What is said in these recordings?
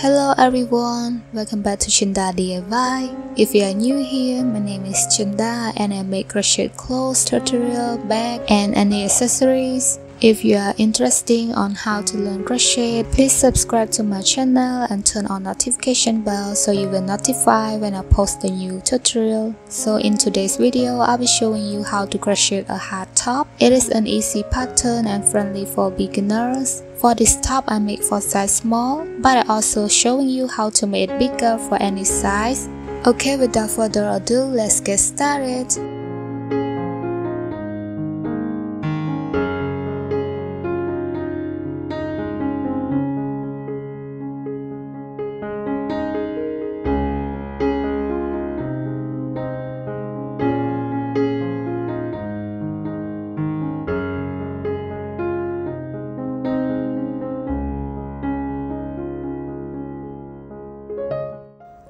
Hello everyone, welcome back to Chinda DIY. If you are new here, my name is Chinda and I make crochet clothes, tutorial, bag and any accessories. If you are interested on how to learn crochet, please subscribe to my channel and turn on notification bell so you will notify when I post a new tutorial. So in today's video, I'll be showing you how to crochet a hat top. It is an easy pattern and friendly for beginners. For this top, I make for size small, but I also showing you how to make it bigger for any size. Okay, without further ado, let's get started.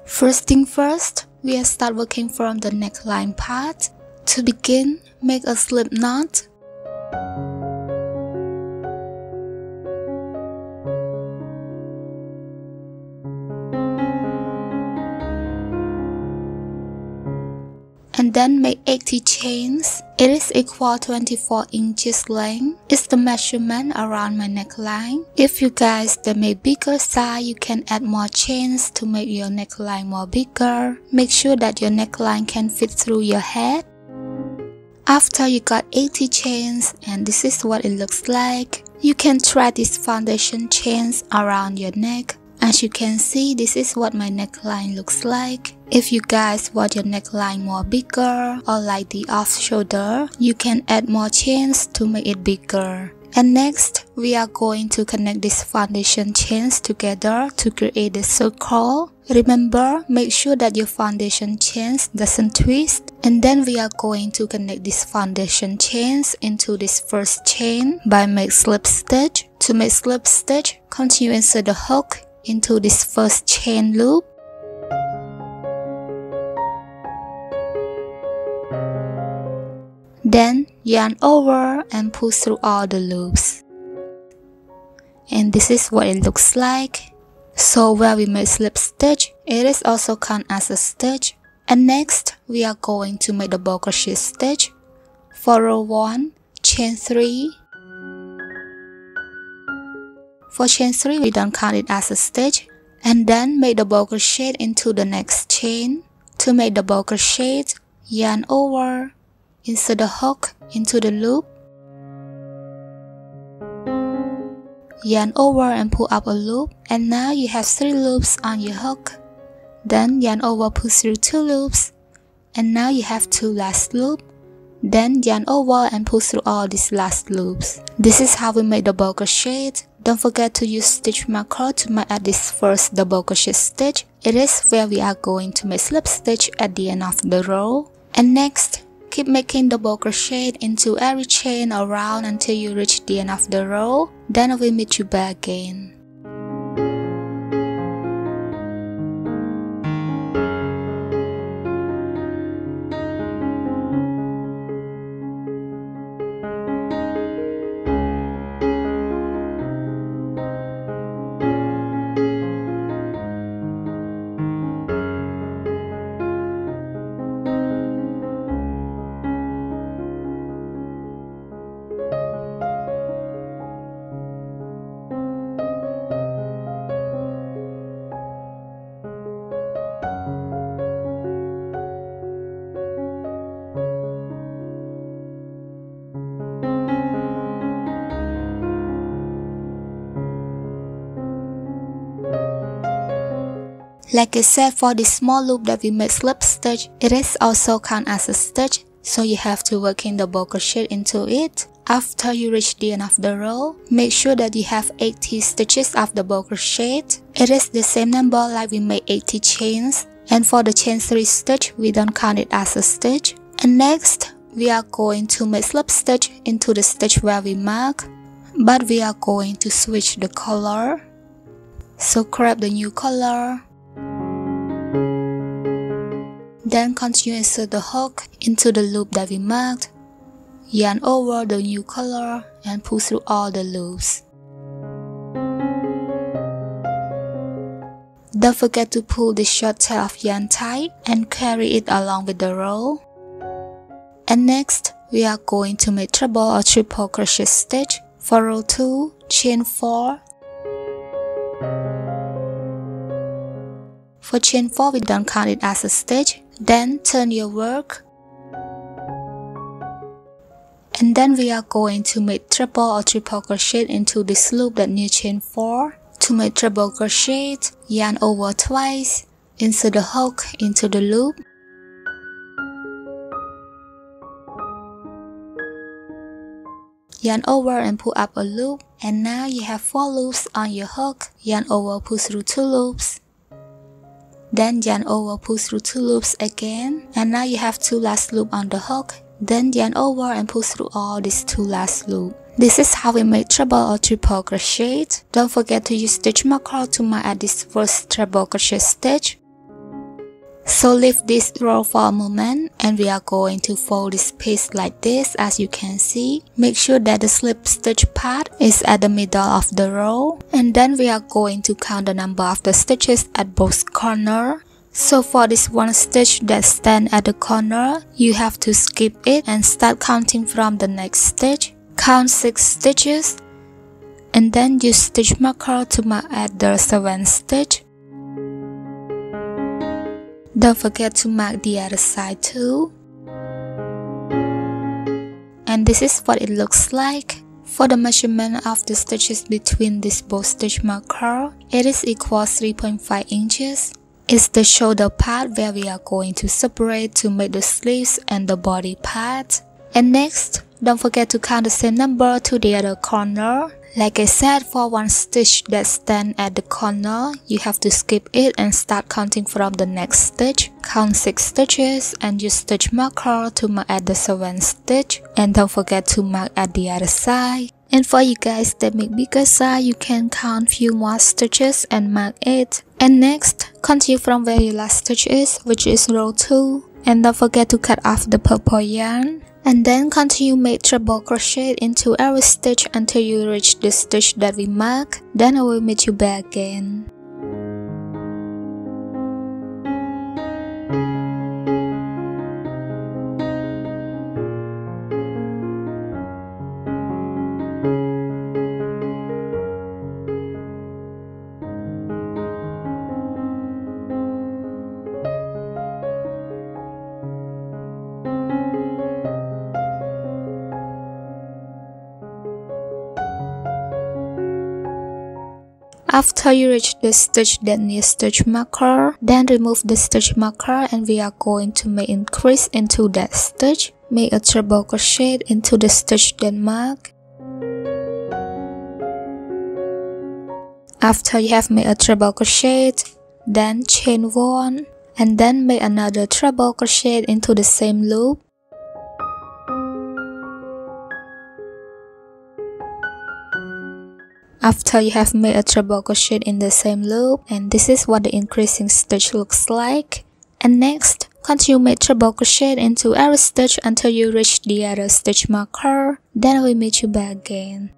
First thing first, we'll start working from the neckline part. To begin, make a slip knot. And then make 80 chains. It is equal 24 inches length. It's the measurement around my neckline. If you guys that make bigger size, you can add more chains to make your neckline more bigger. Make sure that your neckline can fit through your head. After you got 80 chains, and this is what it looks like, you can try these foundation chains around your neck. As you can see, this is what my neckline looks like. If you guys want your neckline more bigger or like the off shoulder, you can add more chains to make it bigger. And next, we are going to connect these foundation chains together to create a circle. Remember, make sure that your foundation chains doesn't twist. And then we are going to connect these foundation chains into this first chain by make slip stitch. To make slip stitch, continue insert the hook into this first chain loop. Then yarn over and pull through all the loops. And this is what it looks like. So where we made slip stitch, it is also count as a stitch. And next, we are going to make the bow crochet stitch. For row 1, chain 3. For chain 3, we don't count it as a stitch. And then make the bow crochet into the next chain. To make the bow crochet, yarn over, insert the hook into the loop, yarn over and pull up a loop, and now you have 3 loops on your hook. Then yarn over, pull through 2 loops, and now you have 2 last loops. Then yarn over and pull through all these last loops. This is how we make the bow crochet. Don't forget to use stitch marker to make at this first double crochet stitch. It is where we are going to make slip stitch at the end of the row. And next, keep making double crochet into every chain around until you reach the end of the row. Then I will meet you back again. Like I said, for the small loop that we made slip stitch, it is also count as a stitch, so you have to work in the double crochet into it. After you reach the end of the row, make sure that you have 80 stitches of the double crochet. It is the same number like we made 80 chains. And for the chain 3 stitch, we don't count it as a stitch. And next, we are going to make slip stitch into the stitch where we mark, but we are going to switch the color. So grab the new color. Then continue insert the hook into the loop that we marked, yarn over the new color and pull through all the loops. Don't forget to pull the short tail of yarn tight and carry it along with the row. And next, we are going to make treble or triple crochet stitch. For row 2, chain 4. For chain 4, we don't count it as a stitch. Then turn your work. And then we are going to make triple or triple crochet into this loop that near chain 4. To make treble crochet, yarn over twice, insert the hook into the loop. Yarn over and pull up a loop, and now you have 4 loops on your hook. Yarn over, pull through 2 loops. Then yarn over, pull through 2 loops again, and now you have 2 last loops on the hook. Then yarn over and pull through all these 2 last loops. This is how we make treble or triple crochet. Don't forget to use stitch marker to mark at this first treble crochet stitch. So leave this row for a moment, and we are going to fold this piece like this. As you can see, make sure that the slip stitch part is at the middle of the row, and then we are going to count the number of the stitches at both corners. So for this one stitch that stands at the corner, you have to skip it and start counting from the next stitch. Count 6 stitches, and then use stitch marker to mark at the 7th stitch. Don't forget to mark the other side too. And this is what it looks like. For the measurement of the stitches between these both stitch markers, it is equal 3.5 inches. It's the shoulder part where we are going to separate to make the sleeves and the body part. And next, don't forget to count the same number to the other corner. Like I said, for one stitch that stands at the corner, you have to skip it and start counting from the next stitch. Count 6 stitches and use stitch marker to mark at the 7th stitch. And don't forget to mark at the other side. And for you guys that make bigger size, you can count few more stitches and mark it. And next, continue from where your last stitch is, which is row 2. And don't forget to cut off the purple yarn. And then continue make treble crochet into every stitch until you reach the stitch that we mark. Then I will meet you back again. After you reach the stitch that needs stitch marker, then remove the stitch marker and we are going to make increase into that stitch. Make a treble crochet into the stitch that mark. After you have made a treble crochet, then chain 1 and then make another treble crochet into the same loop. After you have made a treble crochet in the same loop, and this is what the increasing stitch looks like. And next, continue make treble crochet into every stitch until you reach the other stitch marker. Then I will meet you back again.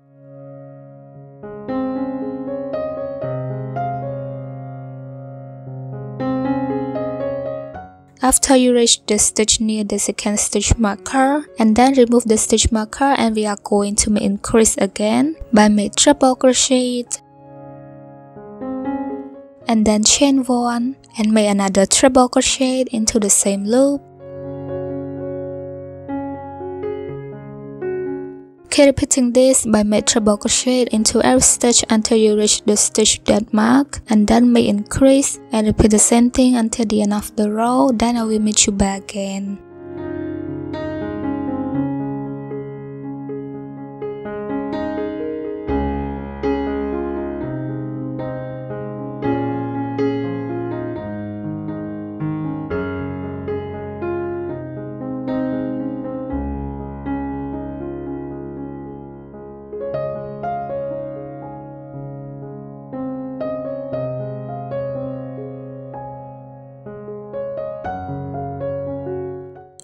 After you reach the stitch near the second stitch marker, and then remove the stitch marker, and we are going to make increase again by make treble crochet and then chain 1 and make another treble crochet into the same loop. Keep repeating this by make treble crochet into every stitch until you reach the stitch that mark, and then make increase and repeat the same thing until the end of the row. Then I will meet you back again.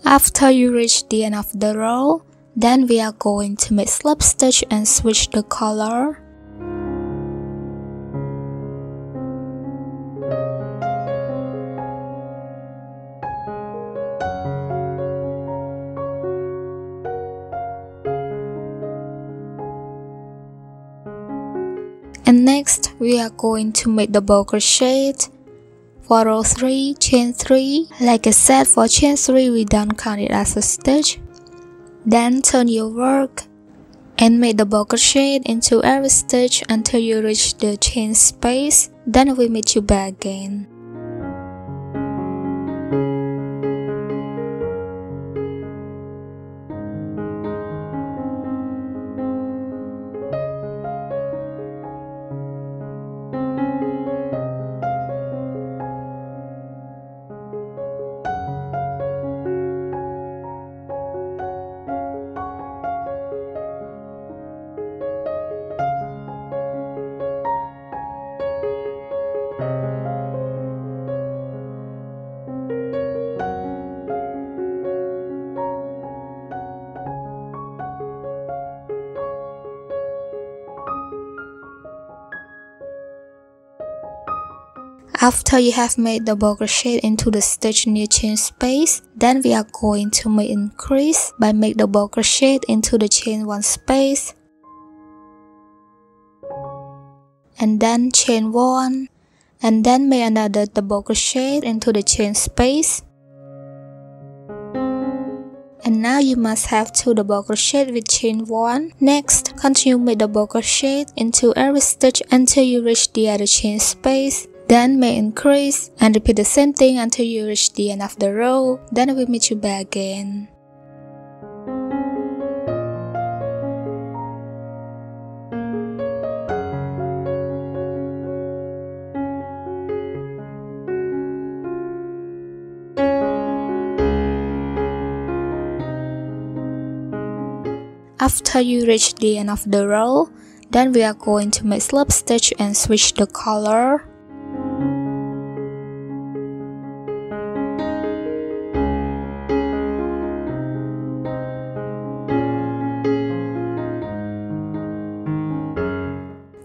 After you reach the end of the row, then we are going to make slip stitch and switch the color. And next we are going to make double crochet. For row 3, chain 3. Like I said, for chain 3 we don't count it as a stitch. Then turn your work and make double crochet into every stitch until you reach the chain space. Then we meet you back again. After you have made double crochet into the stitch near chain space, then we are going to make increase by make double crochet into the chain 1 space, and then chain 1, and then make another double crochet into the chain space. And now you must have 2 double crochet with chain 1. Next, continue make double crochet into every stitch until you reach the other chain space. Then make increase and repeat the same thing until you reach the end of the row. Then we meet you back again. After you reach the end of the row, then we are going to make slip stitch and switch the color.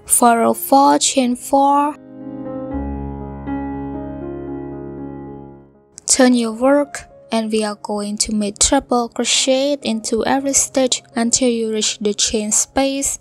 For row 4, chain 4. Turn your work and we are going to make triple crochet into every stitch until you reach the chain space.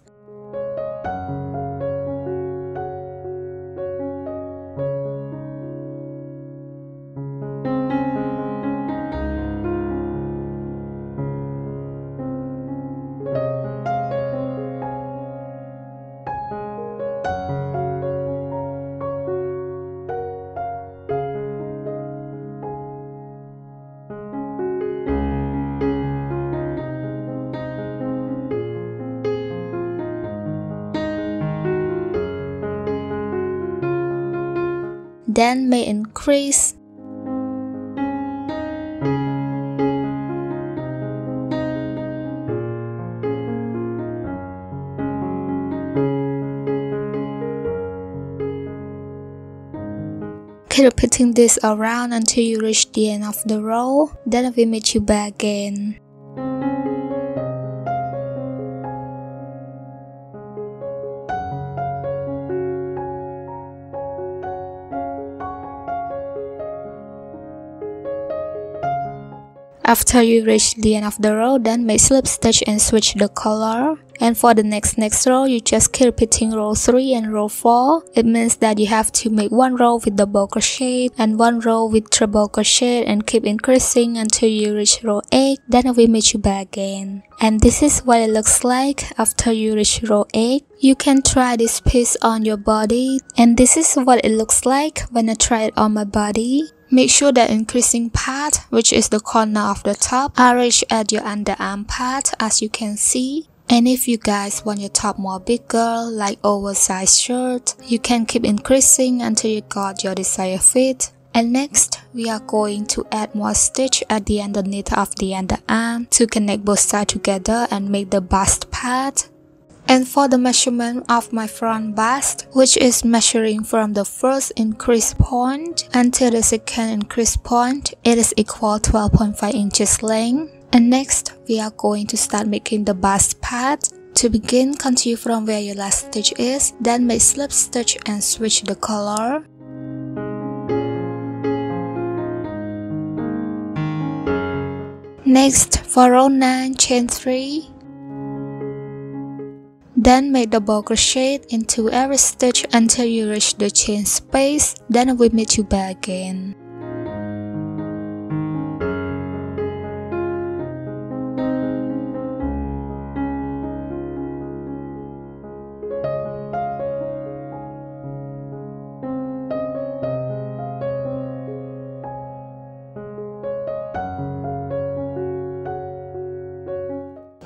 Then make increase. Keep repeating this around until you reach the end of the row. Then we meet you back again. After you reach the end of the row, then make slip stitch and switch the color. And for the next row, you just keep repeating row 3 and row 4. It means that you have to make 1 row with double crochet and 1 row with triple crochet and keep increasing until you reach row 8. Then we meet you back again. And this is what it looks like after you reach row 8. You can try this piece on your body, and this is what it looks like when I try it on my body. Make sure the increasing part, which is the corner of the top, are reached at your underarm part, as you can see. And if you guys want your top more bigger, like oversized shirt, you can keep increasing until you got your desired fit. And next, we are going to add more stitch at the underneath of the underarm to connect both sides together and make the bust part. And for the measurement of my front bust, which is measuring from the first increase point until the second increase point, it is equal to 12.5 inches length. And next, we are going to start making the bust part. To begin, continue from where your last stitch is, then make slip stitch and switch the color. Next, for row 9, chain 3. Then make double crochet into every stitch until you reach the chain space. Then I will meet you back again.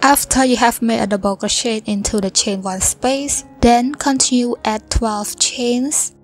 After you have made a double crochet into the chain 1 space, then continue add 12 chains.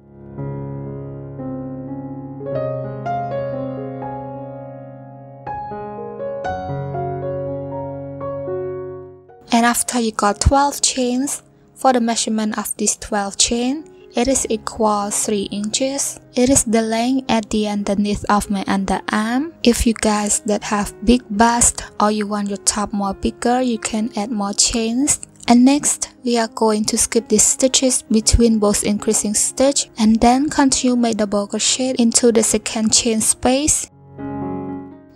And after you got 12 chains, for the measurement of this 12 chain, it is equal 3 inches. It is the length at the underneath of my underarm. If you guys that have big bust or you want your top more bigger, you can add more chains. And next, we are going to skip these stitches between both increasing stitch and then continue make double crochet into the second chain space.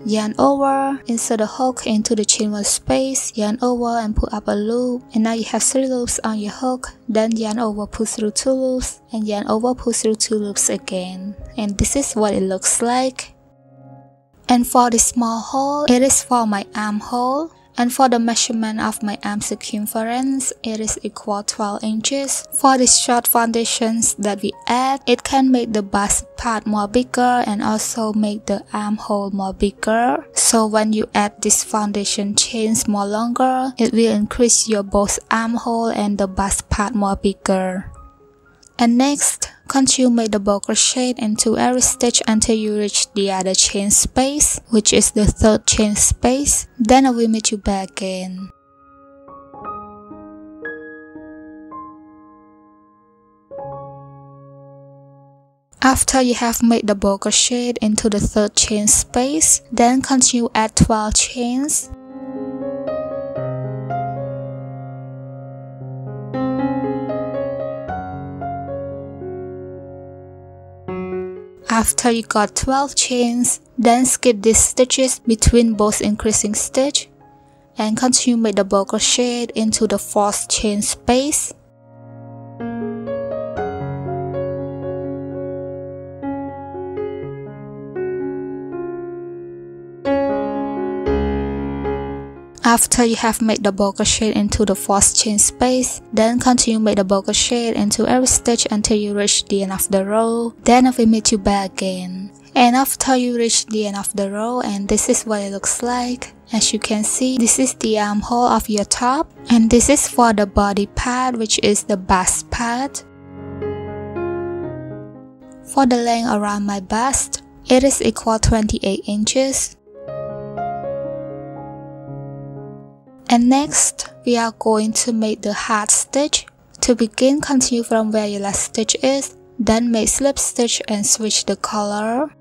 Yarn over, insert a hook into the chain 1 space, yarn over and pull up a loop, and now you have 3 loops on your hook. Then yarn over, pull through 2 loops, and yarn over, pull through 2 loops again. And this is what it looks like. And for the small hole, it is for my armhole. And for the measurement of my arm circumference, it is equal 12 inches. For the short foundations that we add, it can make the bust part more bigger and also make the armhole more bigger. So when you add this foundation chains more longer, it will increase your both armhole and the bust part more bigger. And next, continue make double crochet into every stitch until you reach the other chain space, which is the 3rd chain space. Then I will meet you back again. After you have made double crochet into the 3rd chain space, then continue add 12 chains. After you got 12 chains, then skip these stitches between both increasing stitch and continue make double crochet into the 4th chain space. After you have made double crochet into the 4th chain space, then continue make double crochet into every stitch until you reach the end of the row. Then I will meet you back again. And after you reach the end of the row, and this is what it looks like. As you can see, this is the armhole of your top, and this is for the body part, which is the bust part. For the length around my bust, it is equal 28 inches. And next, we are going to make the heart stitch. To begin, continue from where your last stitch is, then make slip stitch and switch the color.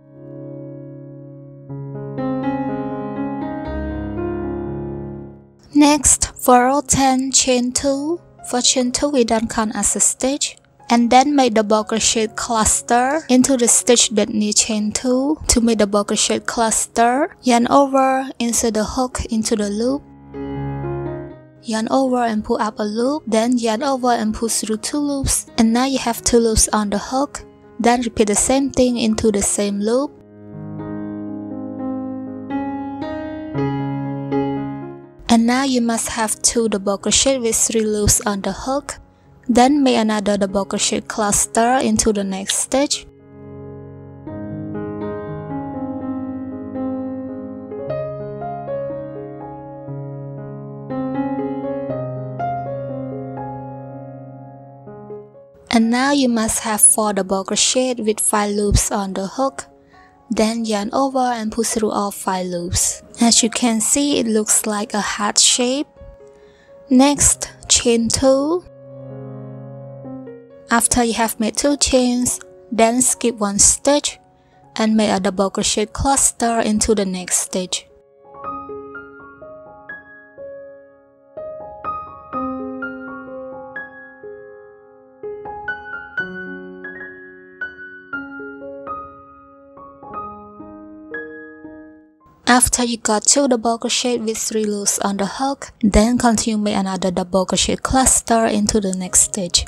Next, for row 10, chain 2. For chain 2, we don't count as a stitch. And then make double crochet cluster into the stitch that need chain 2. To make double crochet cluster, yarn over, insert the hook into the loop. Yarn over and pull up a loop, then yarn over and pull through 2 loops, and now you have 2 loops on the hook. Then repeat the same thing into the same loop. And now you must have 2 double crochet with 3 loops on the hook. Then make another double crochet cluster into the next stitch. And now you must have 4 double crochet with 5 loops on the hook. Then yarn over and pull through all 5 loops. As you can see, it looks like a heart shape. Next, chain 2. After you have made 2 chains, then skip 1 stitch and make a double crochet cluster into the next stitch. After you got 2 double crochet with 3 loops on the hook, then continue make another double crochet cluster into the next stitch.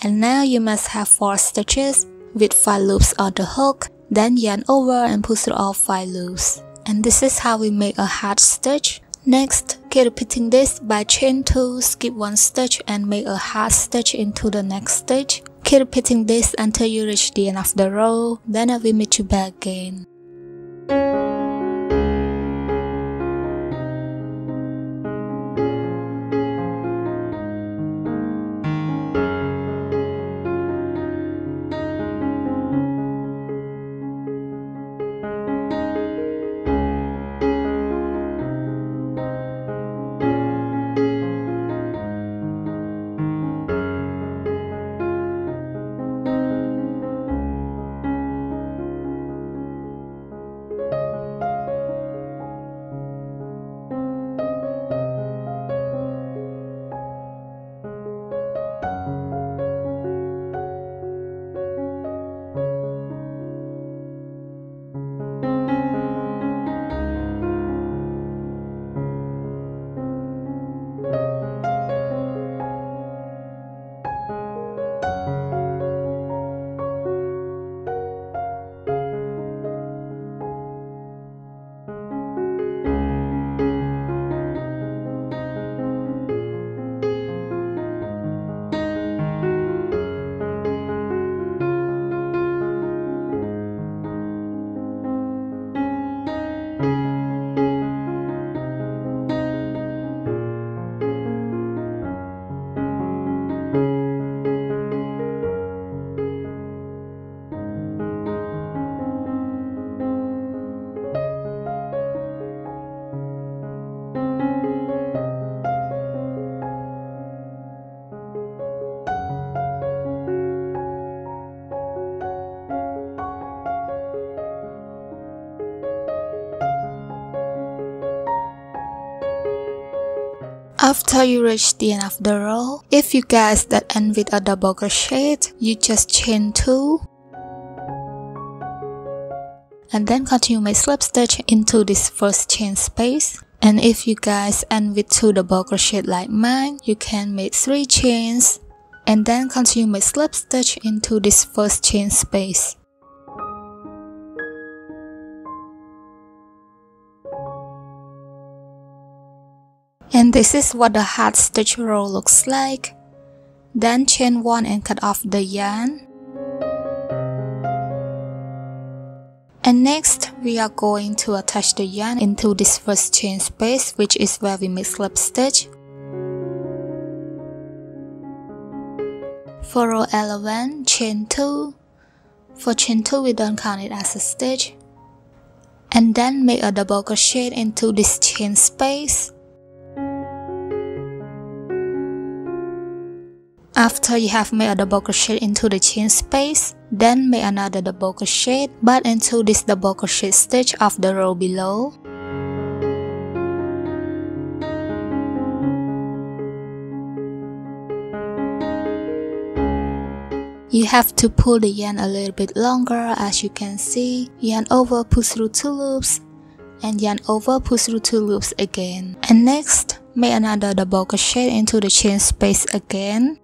And now you must have 4 stitches with 5 loops on the hook, then yarn over and pull through all 5 loops. And this is how we make a hat stitch. Next, keep repeating this by chain 2, skip 1 stitch and make a hat stitch into the next stitch. Keep repeating this until you reach the end of the row, then I will meet you back again. After you reach the end of the row, if you guys that end with a double crochet, you just chain 2 and then continue make slip stitch into this first chain space. And if you guys end with 2 double crochet like mine, you can make 3 chains and then continue make slip stitch into this first chain space. And this is what the hat stitch row looks like. Then chain 1 and cut off the yarn. And next, we are going to attach the yarn into this first chain space, which is where we make slip stitch. For row 11, chain 2. For chain 2, we don't count it as a stitch. And then make a double crochet into this chain space. After you have made a double crochet into the chain space, then make another double crochet but into this double crochet stitch of the row below. You have to pull the yarn a little bit longer. As you can see, yarn over, pull through 2 loops, and yarn over, pull through 2 loops again. And next, make another double crochet into the chain space again.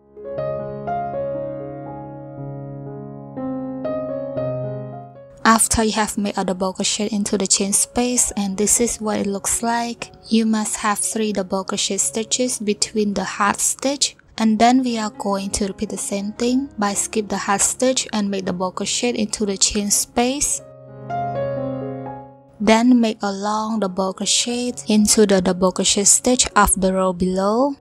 After you have made a double crochet into the chain space, and this is what it looks like, you must have 3 double crochet stitches between the hat stitch. And then we are going to repeat the same thing by skip the hat stitch and make double crochet into the chain space. Then make a long double crochet into the double crochet stitch of the row below.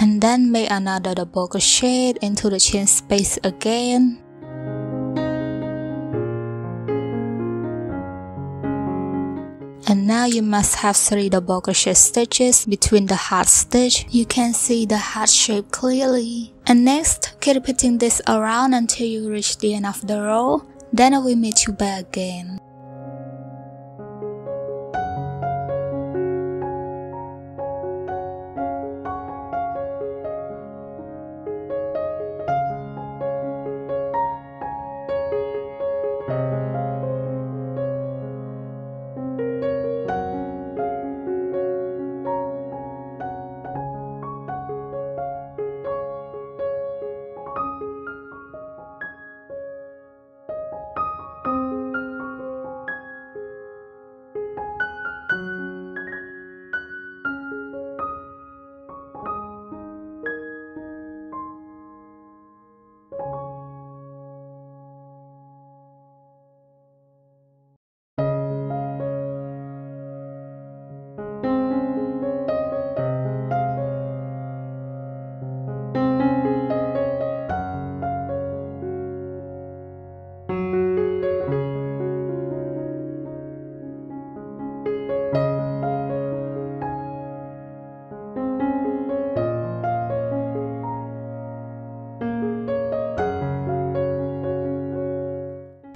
And then make another double crochet into the chain space again. And now you must have 3 double crochet stitches between the heart stitch. You can see the heart shape clearly. And next, keep repeating this around until you reach the end of the row. Then I will meet you back again.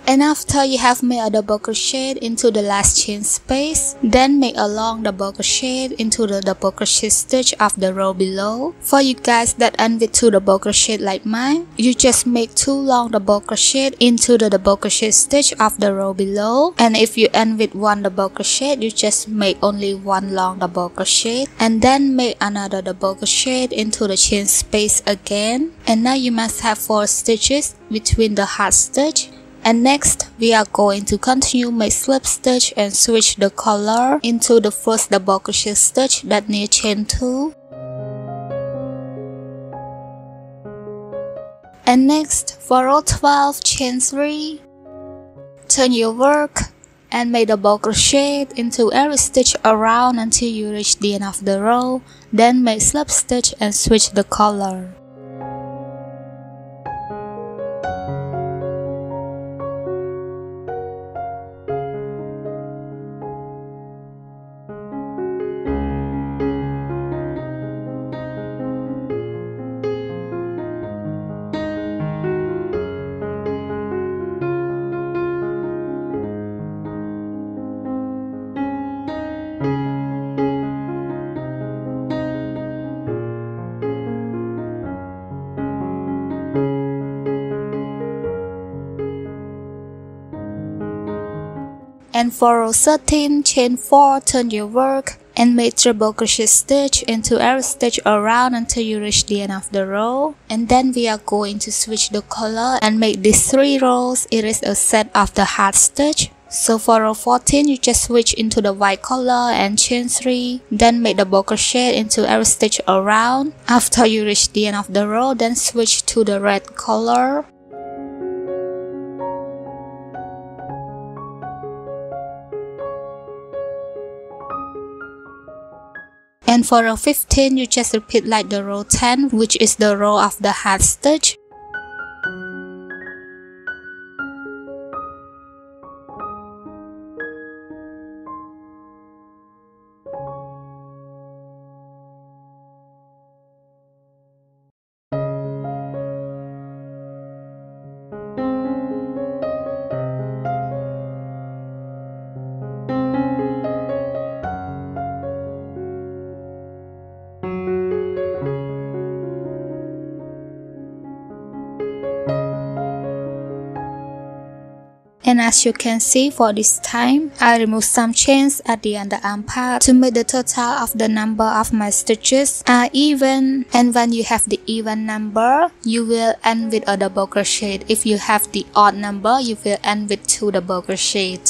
And after you have made a double crochet into the last chain space, then make a long double crochet into the double crochet stitch of the row below. For you guys that end with 2 double crochet like mine, you just make 2 long double crochet into the double crochet stitch of the row below. And if you end with 1 double crochet, you just make only 1 long double crochet and then make another double crochet into the chain space again. And now you must have 4 stitches between the heart stitch. And next, we are going to continue make slip stitch and switch the color into the first double crochet stitch that near chain 2. And next, for row 12, chain 3, turn your work and make double crochet into every stitch around until you reach the end of the row. Then make slip stitch and switch the color. And for row 13, chain 4, turn your work and make treble crochet stitch into every stitch around until you reach the end of the row. And then we are going to switch the color and make these 3 rows. It is a set of the heart stitch. So for row 14, you just switch into the white color and chain 3, then make double crochet into every stitch around. After you reach the end of the row, then switch to the red color. And for row 15, you just repeat like the row 10, which is the row of the heart stitch. And as you can see, for this time, I removed some chains at the underarm part to make the total of the number of my stitches are even. And when you have the even number, you will end with a double crochet. If you have the odd number, you will end with 2 double crochet.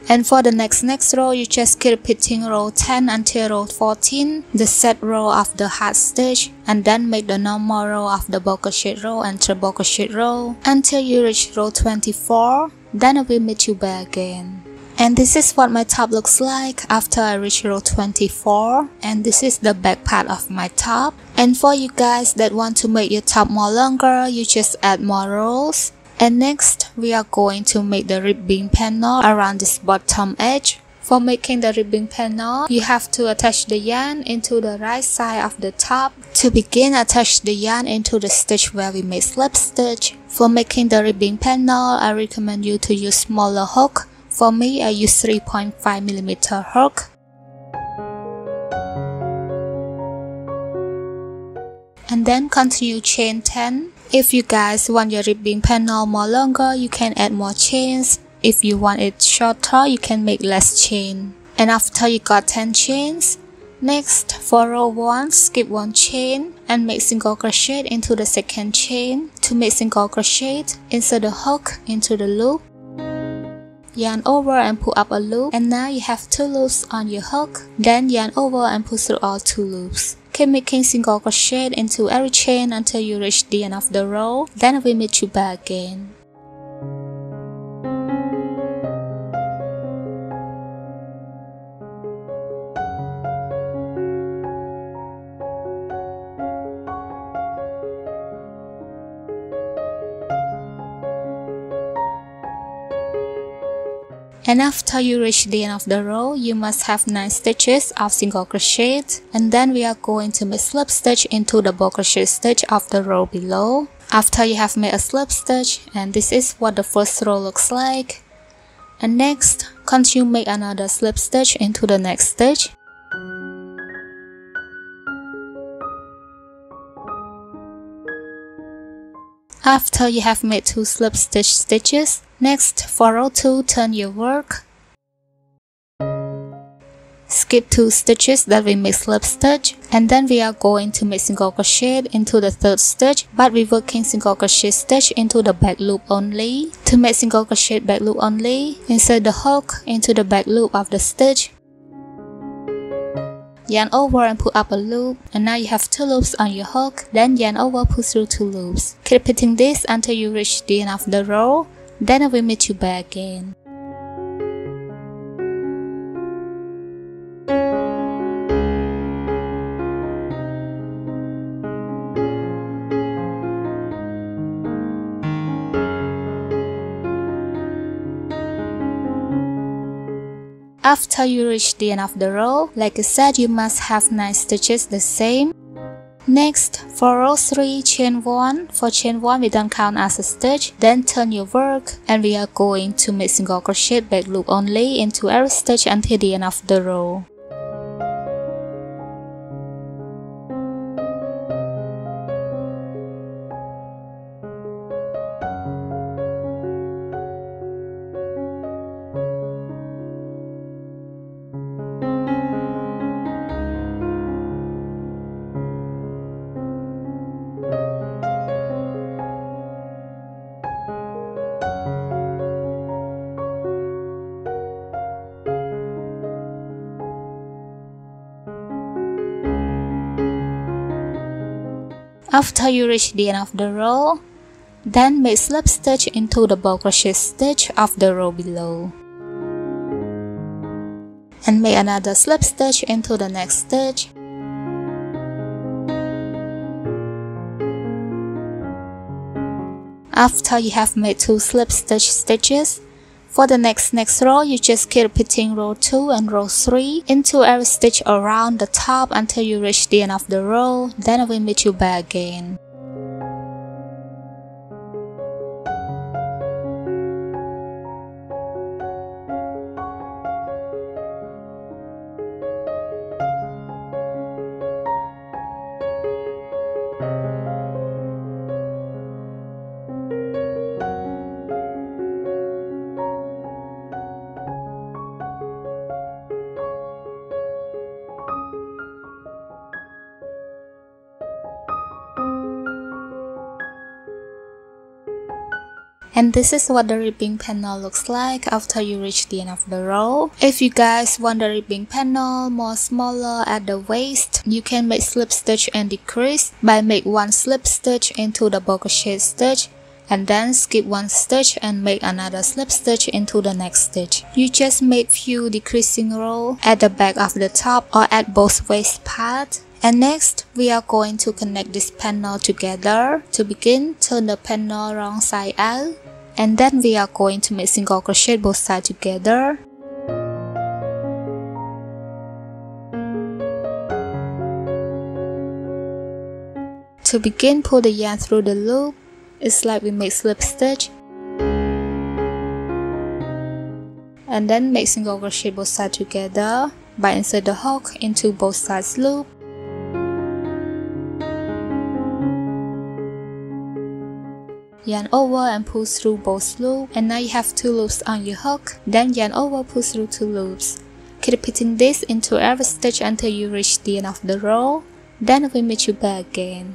And for the next row, you just keep repeating row 10 until row 14, the set row of the heart stitch, and then make the normal row of double crochet row and treble crochet row until you reach row 24. Then I will meet you back again. And this is what my top looks like after I reach row 24. And this is the back part of my top. And for you guys that want to make your top more longer, you just add more rows. And next, we are going to make the ribbing panel around this bottom edge. For making the ribbing panel, you have to attach the yarn into the right side of the top. To begin, attach the yarn into the stitch where we made slip stitch. For making the ribbing panel, I recommend you to use smaller hook. For me, I use 3.5mm hook. And then continue chain 10. If you guys want your ribbing panel more longer, you can add more chains. If you want it shorter, you can make less chain. And after you got 10 chains, next for row 1, skip 1 chain and make single crochet into the second chain. To make single crochet, insert the hook into the loop, yarn over and pull up a loop, and now you have 2 loops on your hook. Then yarn over and pull through all 2 loops. Keep making single crochet into every chain until you reach the end of the row. Then we meet you back again. And after you reach the end of the row, you must have 9 stitches of single crochet, and then we are going to make slip stitch into the double crochet stitch of the row below. After you have made a slip stitch, and this is what the first row looks like. And next, continue make another slip stitch into the next stitch. After you have made 2 slip stitch stitches, next for row 2, turn your work. Skip 2 stitches that we make slip stitch, and then we are going to make single crochet into the third stitch, but we're working single crochet stitch into the back loop only. To make single crochet back loop only, insert the hook into the back loop of the stitch, yarn over and pull up a loop, and now you have 2 loops on your hook. Then yarn over, pull through 2 loops. Keep repeating this until you reach the end of the row. Then I will meet you back again. After you reach the end of the row, like I said, you must have 9 stitches the same. Next, for row 3, chain 1. For chain 1, we don't count as a stitch. Then turn your work, and we are going to make single crochet back loop only into every stitch until the end of the row. After you reach the end of the row, then make slip stitch into the double crochet stitch of the row below. And make another slip stitch into the next stitch. After you have made 2 slip stitch stitches, for the next row, you just keep repeating row 2 and row 3 into every stitch around the top until you reach the end of the row. Then I will meet you back again. And this is what the ribbing panel looks like after you reach the end of the row. If you guys want the ribbing panel more smaller at the waist, you can make slip stitch and decrease by make 1 slip stitch into the double crochet stitch, and then skip 1 stitch and make another slip stitch into the next stitch. You just make few decreasing row at the back of the top or at both waist parts. And next, we are going to connect this panel together. To begin, turn the panel wrong side out, and then we are going to make single crochet both sides together. To begin, pull the yarn through the loop. It's like we make slip stitch. And then make single crochet both sides together by insert the hook into both sides loop. Yarn over and pull through both loops, and now you have 2 loops on your hook. Then yarn over, pull through 2 loops. Keep repeating this into every stitch until you reach the end of the row. Then we meet you back again.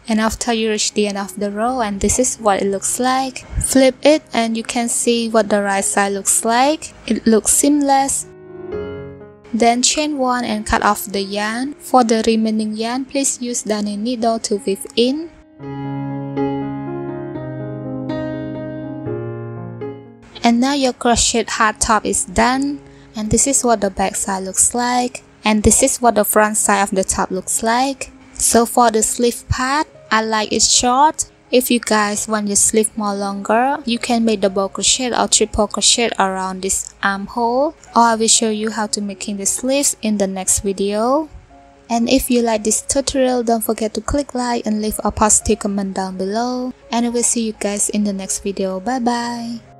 And after you reach the end of the row, and this is what it looks like. Flip it and you can see what the right side looks like. It looks seamless. Then chain 1 and cut off the yarn. For the remaining yarn, please use darning needle to weave in. And now your crochet hard top is done. And this is what the back side looks like. And this is what the front side of the top looks like. So for the sleeve part, I like it short. If you guys want your sleeve more longer, you can make double crochet or triple crochet around this armhole, or I will show you how to making the sleeves in the next video. And if you like this tutorial, don't forget to click like and leave a positive comment down below. And I will see you guys in the next video. Bye bye.